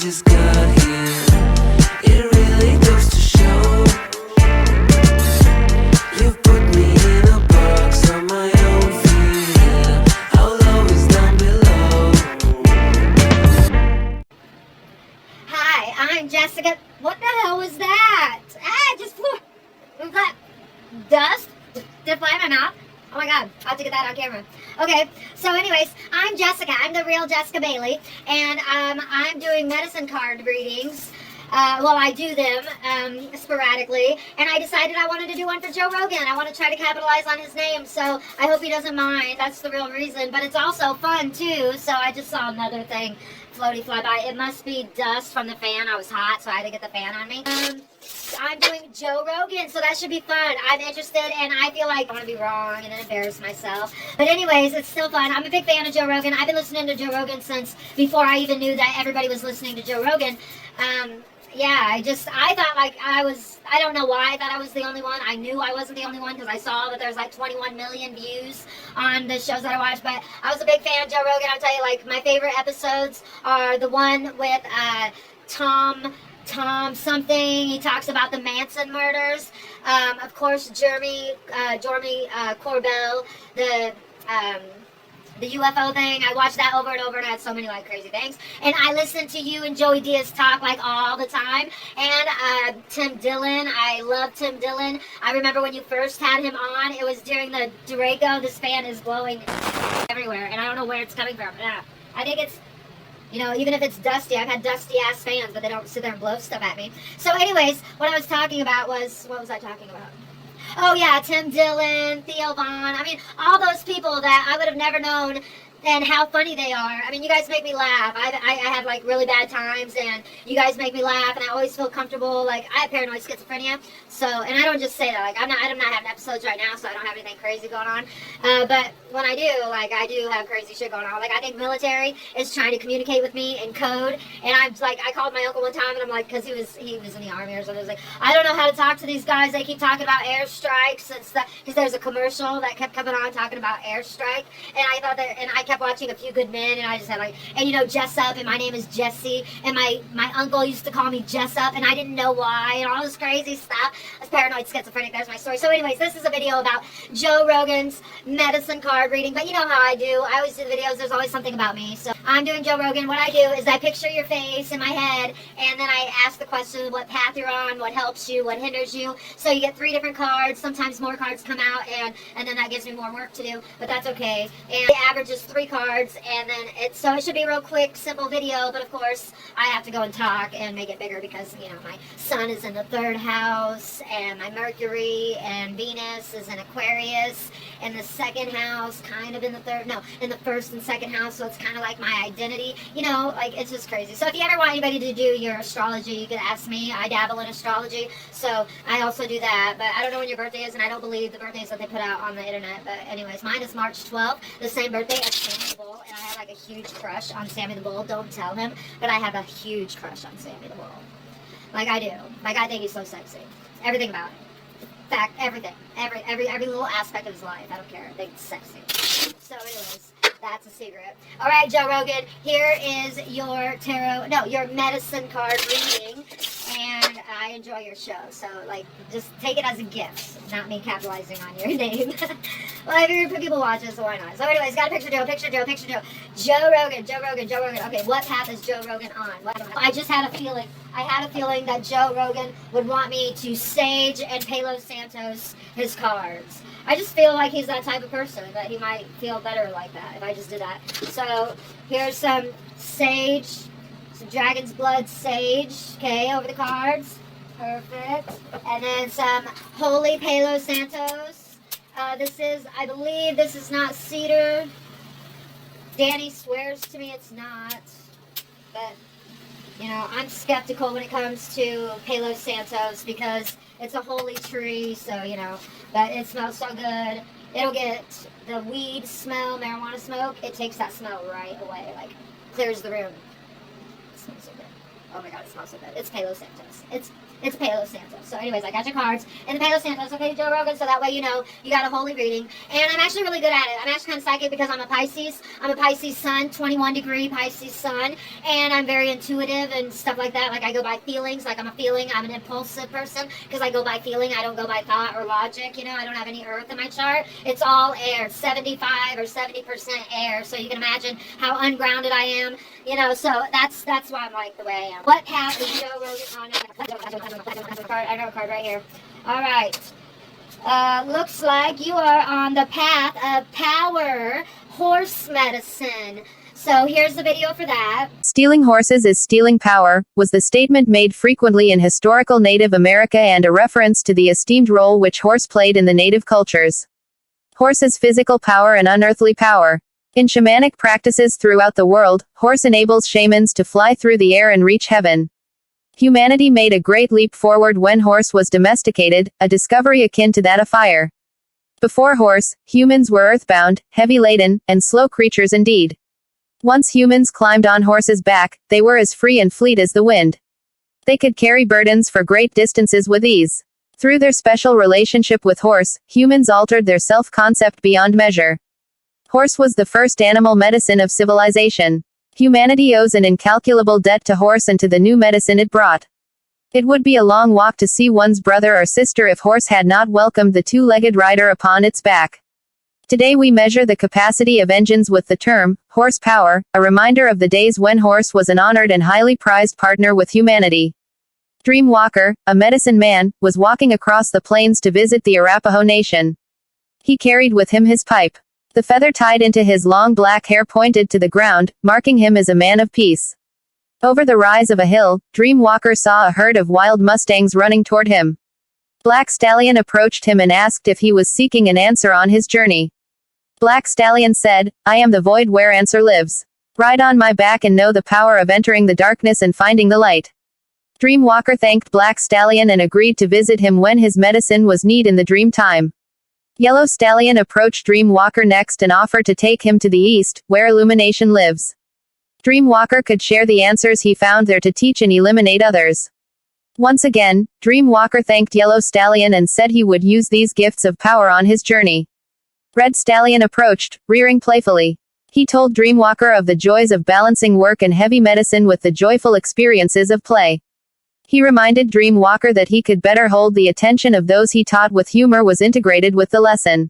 just got here. It really goes to show you put me in a box on my own feet. I'll always down below. Hi, I'm Jessica. What the hell was that? Ah, it just flew. Was that dust? Did it fly in my mouth? Oh my god, I'll have to get that on camera. Okay, so anyways, I'm Jessica. I'm the real Jessica Bailey, and I'm doing medicine card readings. Well, I do them sporadically, and I decided I wanted to do one for Joe Rogan. I want to try to capitalize on his name, so I hope he doesn't mind. That's the real reason, but it's also fun too, so I just saw another thing floaty fly by. It must be dust from the fan. I was hot, so I had to get the fan on me. I'm doing Joe Rogan, so that should be fun. I'm interested, and I feel like I want to be wrong and then embarrass myself. But anyways, it's still fun. I'm a big fan of Joe Rogan. I've been listening to Joe Rogan since before I even knew that everybody was listening to Joe Rogan. Yeah, I thought like I don't know why I thought I was the only one. I knew I wasn't the only one because I saw that there's like 21 million views on the shows that I watched. But I was a big fan of Joe Rogan. I'll tell you, like, my favorite episodes are the one with Tom something. He talks about the Manson murders. Of course, Jeremy Corbell, the UFO thing. I watched that over and over, and I had so many like crazy things. And I listen to you and Joey Diaz talk like all the time. And Tim Dillon, I love Tim Dillon. I remember when you first had him on, it was during the Durango. This fan is blowing everywhere, and I don't know where it's coming from. Yeah, I think it's, you know, even if it's dusty, I've had dusty ass fans, but they don't sit there and blow stuff at me. So anyways, what I was talking about was, what was I talking about? Oh yeah, Tim Dillon, Theo Vaughn. I mean, all those people that I would have never known, and how funny they are. I mean, you guys make me laugh. I have like really bad times, and you guys make me laugh, and I always feel comfortable. Like, I have paranoid schizophrenia, so, and I don't just say that. Like, I'm not having episodes right now, so I don't have anything crazy going on. But when I do, like, I do have crazy shit going on. Like, I think military is trying to communicate with me in code, and I'm like, I called my uncle one time, and I'm like, because he was in the army or something. I was like, I don't know how to talk to these guys. They keep talking about airstrikes and stuff. Because there's a commercial that kept coming on talking about airstrike, and I thought that, and I kept watching A Few Good Men, and I just had like, and you know, Jessup, and my name is Jesse, and my uncle used to call me Jessup, and I didn't know why, and all this crazy stuff. I was paranoid schizophrenic. There's my story. So anyways, this is a video about Joe Rogan's medicine card reading, but you know how I do. I always do the videos. There's always something about me. So I'm doing Joe Rogan. What I do is I picture your face in my head, and then I ask the question, what path you're on, what helps you, what hinders you. So you get 3 different cards. Sometimes more cards come out, and then that gives me more work to do, but that's okay. And the average is 3 cards, and then it should be a real quick, simple video, but of course I have to go and talk and make it bigger because, you know, my sun is in the 3rd house, and my Mercury and Venus is in Aquarius, and the 2nd house kind of in the 1st and 2nd house, so it's kind of like my identity, you know, like, it's just crazy. So if you ever want anybody to do your astrology, you can ask me. I dabble in astrology, so I also do that, but I don't know when your birthday is, and I don't believe the birthdays that they put out on the internet. But anyways, mine is March 12th, the same birthday as Sammy the Bull, and I have like a huge crush on Sammy the Bull. Don't tell him, but I have a huge crush on Sammy the Bull. Like, I do. Like, I think he's so sexy. Everything about him. In fact, everything. Every little aspect of his life. I don't care. I think it's sexy. So anyways, that's a secret. Alright, Joe Rogan, here is your your medicine card reading, and I enjoy your show, so, like, just take it as a gift, not me capitalizing on your name. Well, if people watch it, so why not? So anyways, got a picture Joe. Joe Rogan. Okay, what path is Joe Rogan on? I just had a feeling. I had a feeling that Joe Rogan would want me to Sage and Palo Santos his cards. I just feel like he's that type of person, that he might feel better like that if I just did that. So here's some sage, some dragon's blood sage, okay, over the cards. Perfect. And then some holy Palo Santos. I believe this is not cedar. Danny swears to me it's not, but, you know, I'm skeptical when it comes to Palo Santos because it's a holy tree, so, you know, but it smells so good. It'll get the weed smell, marijuana smoke, it takes that smell right away, like, clears the room. It smells so good. Oh my god, it smells so good. It's Palo Santos. It's Palo Santos. So anyways, I got your cards in the Palo Santos, okay, Joe Rogan, so that way you know you got a holy reading. And I'm actually really good at it. I'm actually kind of psychic because I'm a Pisces. I'm a Pisces sun, 21 degree Pisces sun, and I'm very intuitive and stuff like that. Like I go by feelings, like I'm an impulsive person because I go by feeling. I don't go by thought or logic, you know. I don't have any earth in my chart. It's all air, 75 or 70% air. So you can imagine how ungrounded I am. You know, so that's why I'm like the way I am. What path is Joe Rogan on? I have a card right here. All right. Looks like you are on the path of power, horse medicine. So here's the video for that. Stealing horses is stealing power, was the statement made frequently in historical Native America and a reference to the esteemed role which horse played in the native cultures. Horse's physical power and unearthly power. In shamanic practices throughout the world, horse enables shamans to fly through the air and reach heaven. Humanity made a great leap forward when horse was domesticated, a discovery akin to that of fire. Before horse, humans were earthbound, heavy-laden, and slow creatures indeed. Once humans climbed on horse's back, they were as free and fleet as the wind. They could carry burdens for great distances with ease. Through their special relationship with horse, humans altered their self-concept beyond measure. Horse was the first animal medicine of civilization. Humanity owes an incalculable debt to horse and to the new medicine it brought. It would be a long walk to see one's brother or sister if horse had not welcomed the two-legged rider upon its back. Today we measure the capacity of engines with the term, horsepower, a reminder of the days when horse was an honored and highly prized partner with humanity. Dream Walker, a medicine man, was walking across the plains to visit the Arapaho Nation. He carried with him his pipe. The feather tied into his long black hair pointed to the ground, marking him as a man of peace. Over the rise of a hill, Dream Walker saw a herd of wild mustangs running toward him. Black Stallion approached him and asked if he was seeking an answer on his journey. Black Stallion said, "I am the void where answer lives. Ride on my back and know the power of entering the darkness and finding the light." Dream Walker thanked Black Stallion and agreed to visit him when his medicine was need in the dream time. Yellow Stallion approached Dream Walker next and offered to take him to the east, where illumination lives. Dream Walker could share the answers he found there to teach and eliminate others. Once again, Dream Walker thanked Yellow Stallion and said he would use these gifts of power on his journey. Red Stallion approached, rearing playfully. He told Dream Walker of the joys of balancing work and heavy medicine with the joyful experiences of play. He reminded Dream Walker that he could better hold the attention of those he taught with humor was integrated with the lesson.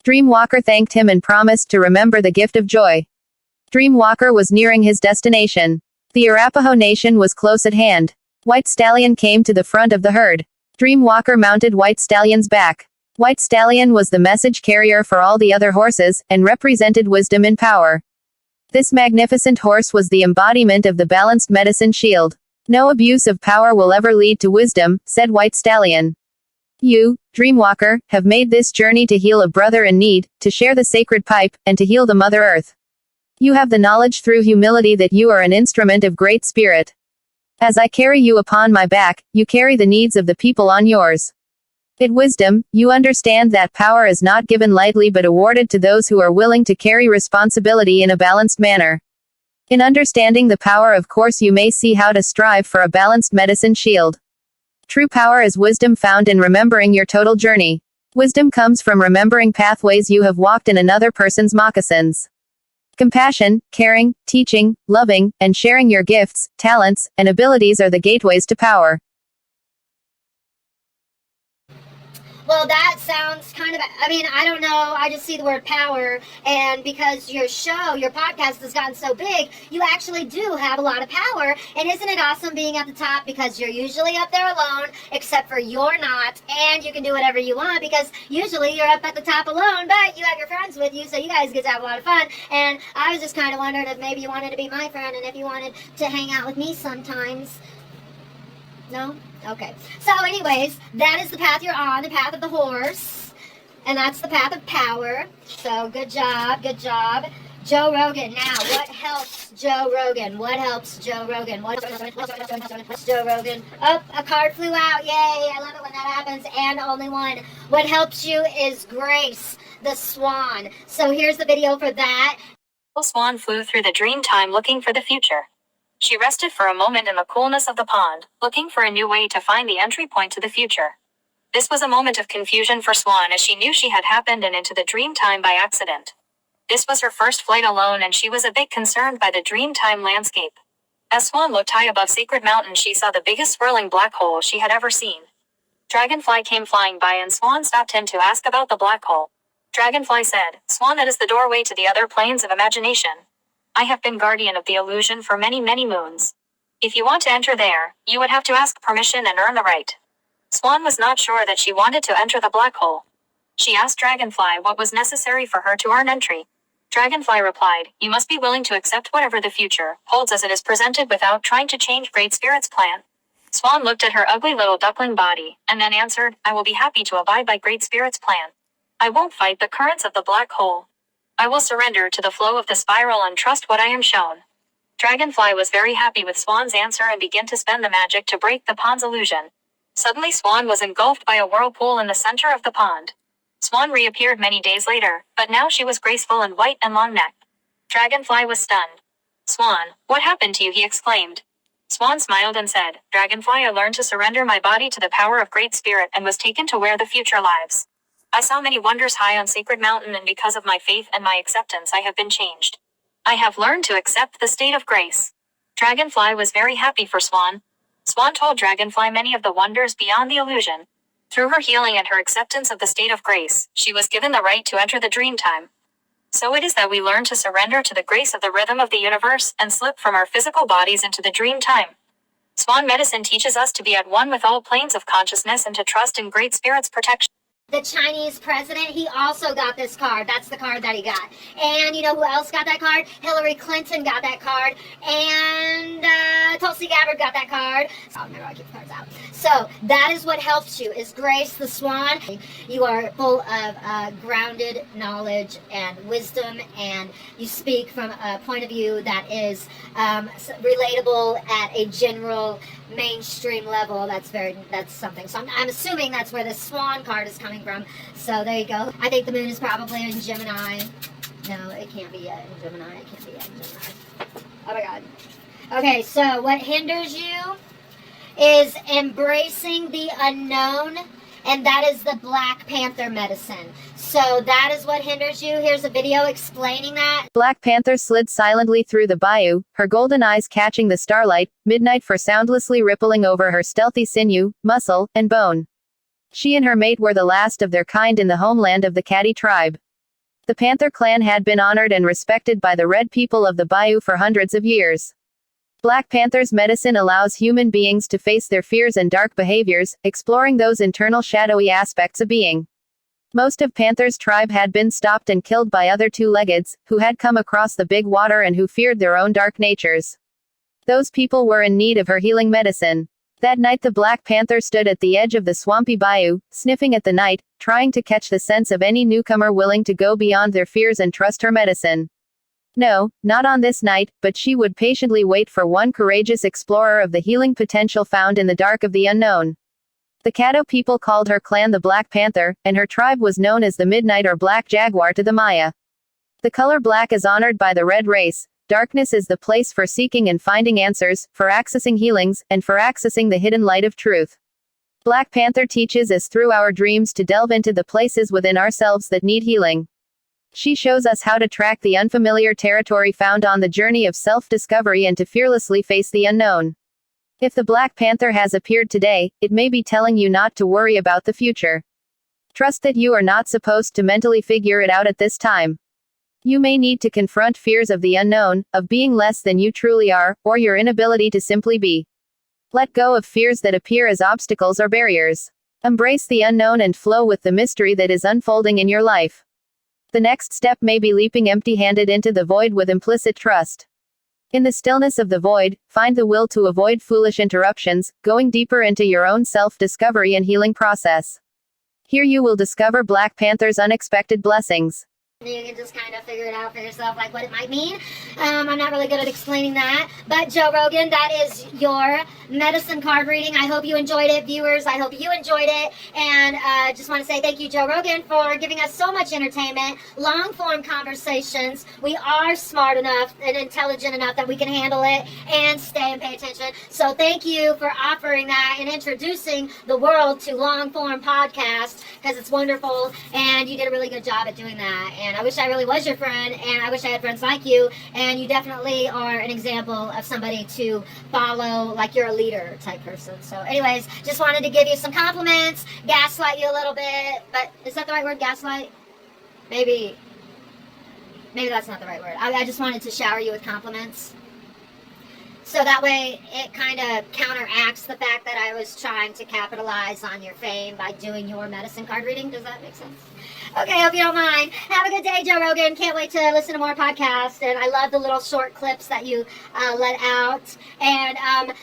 Dream Walker thanked him and promised to remember the gift of joy. Dream Walker was nearing his destination. The Arapaho Nation was close at hand. White Stallion came to the front of the herd. Dream Walker mounted White Stallion's back. White Stallion was the message carrier for all the other horses, and represented wisdom and power. This magnificent horse was the embodiment of the balanced medicine shield. "No abuse of power will ever lead to wisdom," said White Stallion. "You, Dreamwalker, have made this journey to heal a brother in need, to share the sacred pipe, and to heal the Mother Earth. You have the knowledge through humility that you are an instrument of great spirit. As I carry you upon my back, you carry the needs of the people on yours. In wisdom, you understand that power is not given lightly but awarded to those who are willing to carry responsibility in a balanced manner. In understanding the power of course you may see how to strive for a balanced medicine shield. True power is wisdom found in remembering your total journey. Wisdom comes from remembering pathways you have walked in another person's moccasins. Compassion, caring, teaching, loving, and sharing your gifts, talents, and abilities are the gateways to power." Well, that sounds kind of, I don't know. I just see the word power. And because your show, your podcast has gotten so big, you actually do have a lot of power. And isn't it awesome being at the top? Because you're usually up there alone, except for you're not. And you can do whatever you want because usually you're up at the top alone, but you have your friends with you, so you guys get to have a lot of fun. And I was just kind of wondering if maybe you wanted to be my friend and if you wanted to hang out with me sometimes. No? Okay. So anyways, that is the path you're on, the path of the horse. And that's the path of power. So good job, good job. Joe Rogan. Now, what helps Joe Rogan? What helps Joe Rogan? What's Joe Rogan? Oh, a card flew out. Yay. I love it when that happens. And only one. What helps you is Grace, the swan. So here's the video for that. Swan flew through the dream time looking for the future. She rested for a moment in the coolness of the pond, looking for a new way to find the entry point to the future. This was a moment of confusion for Swan as she knew she had happened and into the dream time by accident. This was her first flight alone and she was a bit concerned by the dream time landscape. As Swan looked high above Sacred Mountain, she saw the biggest swirling black hole she had ever seen. Dragonfly came flying by and Swan stopped him to ask about the black hole. Dragonfly said, "Swan, that is the doorway to the other planes of imagination. I have been guardian of the illusion for many, many moons. If you want to enter there, you would have to ask permission and earn the right." Swan was not sure that she wanted to enter the black hole. She asked Dragonfly what was necessary for her to earn entry. Dragonfly replied, "You must be willing to accept whatever the future holds as it is presented without trying to change Great Spirit's plan." Swan looked at her ugly little duckling body, and then answered, "I will be happy to abide by Great Spirit's plan. I won't fight the currents of the black hole. I will surrender to the flow of the spiral and trust what I am shown." Dragonfly was very happy with Swan's answer and began to spend the magic to break the pond's illusion. Suddenly Swan was engulfed by a whirlpool in the center of the pond. Swan reappeared many days later, but now she was graceful and white and long-necked. Dragonfly was stunned. "Swan, what happened to you?" he exclaimed. Swan smiled and said, "Dragonfly, I learned to surrender my body to the power of Great Spirit and was taken to where the future lives. I saw many wonders high on Sacred Mountain and because of my faith and my acceptance I have been changed. I have learned to accept the state of grace." Dragonfly was very happy for Swan. Swan told Dragonfly many of the wonders beyond the illusion. Through her healing and her acceptance of the state of grace, she was given the right to enter the dream time. So it is that we learn to surrender to the grace of the rhythm of the universe and slip from our physical bodies into the dream time. Swan medicine teaches us to be at one with all planes of consciousness and to trust in Great Spirit's protection. The Chinese president, he also got this card. That's the card that he got. And you know who else got that card? Hillary Clinton got that card. And Tulsi Gabbard got that card. So remember, I keep the cards out. So that is what helps you, is Grace the Swan. You are full of grounded knowledge and wisdom, and you speak from a point of view that is relatable at a general mainstream level. That's something. So I'm assuming that's where the Swan card is coming from. So there you go. I think the moon is probably in Gemini. No, it can't be yet in Gemini. It can't be yet in Gemini. Oh my God. Okay, so what hinders you is embracing the unknown, and that is the Black Panther medicine. So that is what hinders you. Here's a video explaining that. Black Panther slid silently through the bayou, her golden eyes catching the starlight, midnight for soundlessly rippling over her stealthy sinew, muscle, and bone. She and her mate were the last of their kind in the homeland of the Caddy tribe. The Panther clan had been honored and respected by the red people of the bayou for hundreds of years. Black Panther's medicine allows human beings to face their fears and dark behaviors, exploring those internal shadowy aspects of being. Most of Panther's tribe had been stopped and killed by other two-leggeds, who had come across the big water and who feared their own dark natures. Those people were in need of her healing medicine. That night the Black Panther stood at the edge of the swampy bayou, sniffing at the night, trying to catch the sense of any newcomer willing to go beyond their fears and trust her medicine. No, not on this night, but she would patiently wait for one courageous explorer of the healing potential found in the dark of the unknown. The Caddo people called her clan the Black Panther, and her tribe was known as the Midnight or Black Jaguar to the Maya. The color black is honored by the red race. Darkness is the place for seeking and finding answers, for accessing healings, and for accessing the hidden light of truth. Black Panther teaches us through our dreams to delve into the places within ourselves that need healing. She shows us how to track the unfamiliar territory found on the journey of self-discovery and to fearlessly face the unknown. If the Black Panther has appeared today, it may be telling you not to worry about the future. Trust that you are not supposed to mentally figure it out at this time. You may need to confront fears of the unknown, of being less than you truly are, or your inability to simply be. Let go of fears that appear as obstacles or barriers. Embrace the unknown and flow with the mystery that is unfolding in your life. The next step may be leaping empty-handed into the void with implicit trust. In the stillness of the void, find the will to avoid foolish interruptions, going deeper into your own self-discovery and healing process. Here you will discover Black Panther's unexpected blessings. You can just kind of figure it out for yourself, like what it might mean. I'm not really good at explaining that. But Joe Rogan, that is your medicine card reading. I hope you enjoyed it, viewers. I hope you enjoyed it. And just want to say thank you, Joe Rogan, for giving us so much entertainment, long-form conversations. We are smart enough and intelligent enough that we can handle it and stay and pay attention. So thank you for offering that and introducing the world to long-form podcasts, because it's wonderful. And you did a really good job at doing that. And I wish I really was your friend, and I wish I had friends like you, and you definitely are an example of somebody to follow, like you're a leader type person. So anyways, just wanted to give you some compliments, gaslight you a little bit, but is that the right word, gaslight? Maybe that's not the right word. I just wanted to shower you with compliments. So that way it kind of counteracts the fact that I was trying to capitalize on your fame by doing your medicine card reading. Does that make sense? Okay, hope you don't mind. Have a good day, Joe Rogan. Can't wait to listen to more podcasts. And I love the little short clips that you let out. And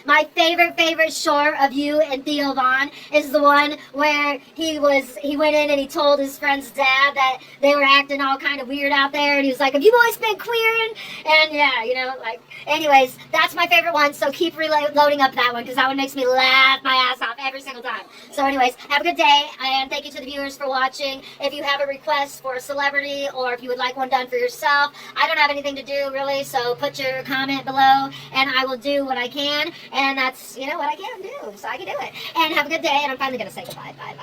my favorite short of you and Theo Vaughn is the one where he went in and he told his friend's dad that they were acting all kind of weird out there. And he was like, have you boys been queering? And yeah, you know, like, anyways, that's my favorite one. So keep loading up that one, because that one makes me laugh my ass off every single time. So anyways, have a good day. And thank you to the viewers for watching. If you have a request for a celebrity, or if you would like one done for yourself, I don't have anything to do really, so put your comment below and I will do what I can, and that's, you know, what I can do, so I can do it. And have a good day, and I'm finally gonna say goodbye. Bye.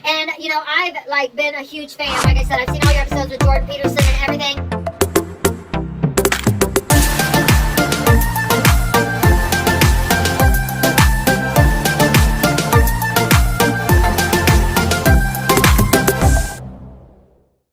And you know, I've like been a huge fan. Like I said, I've seen all your episodes with Jordan Peterson and everything.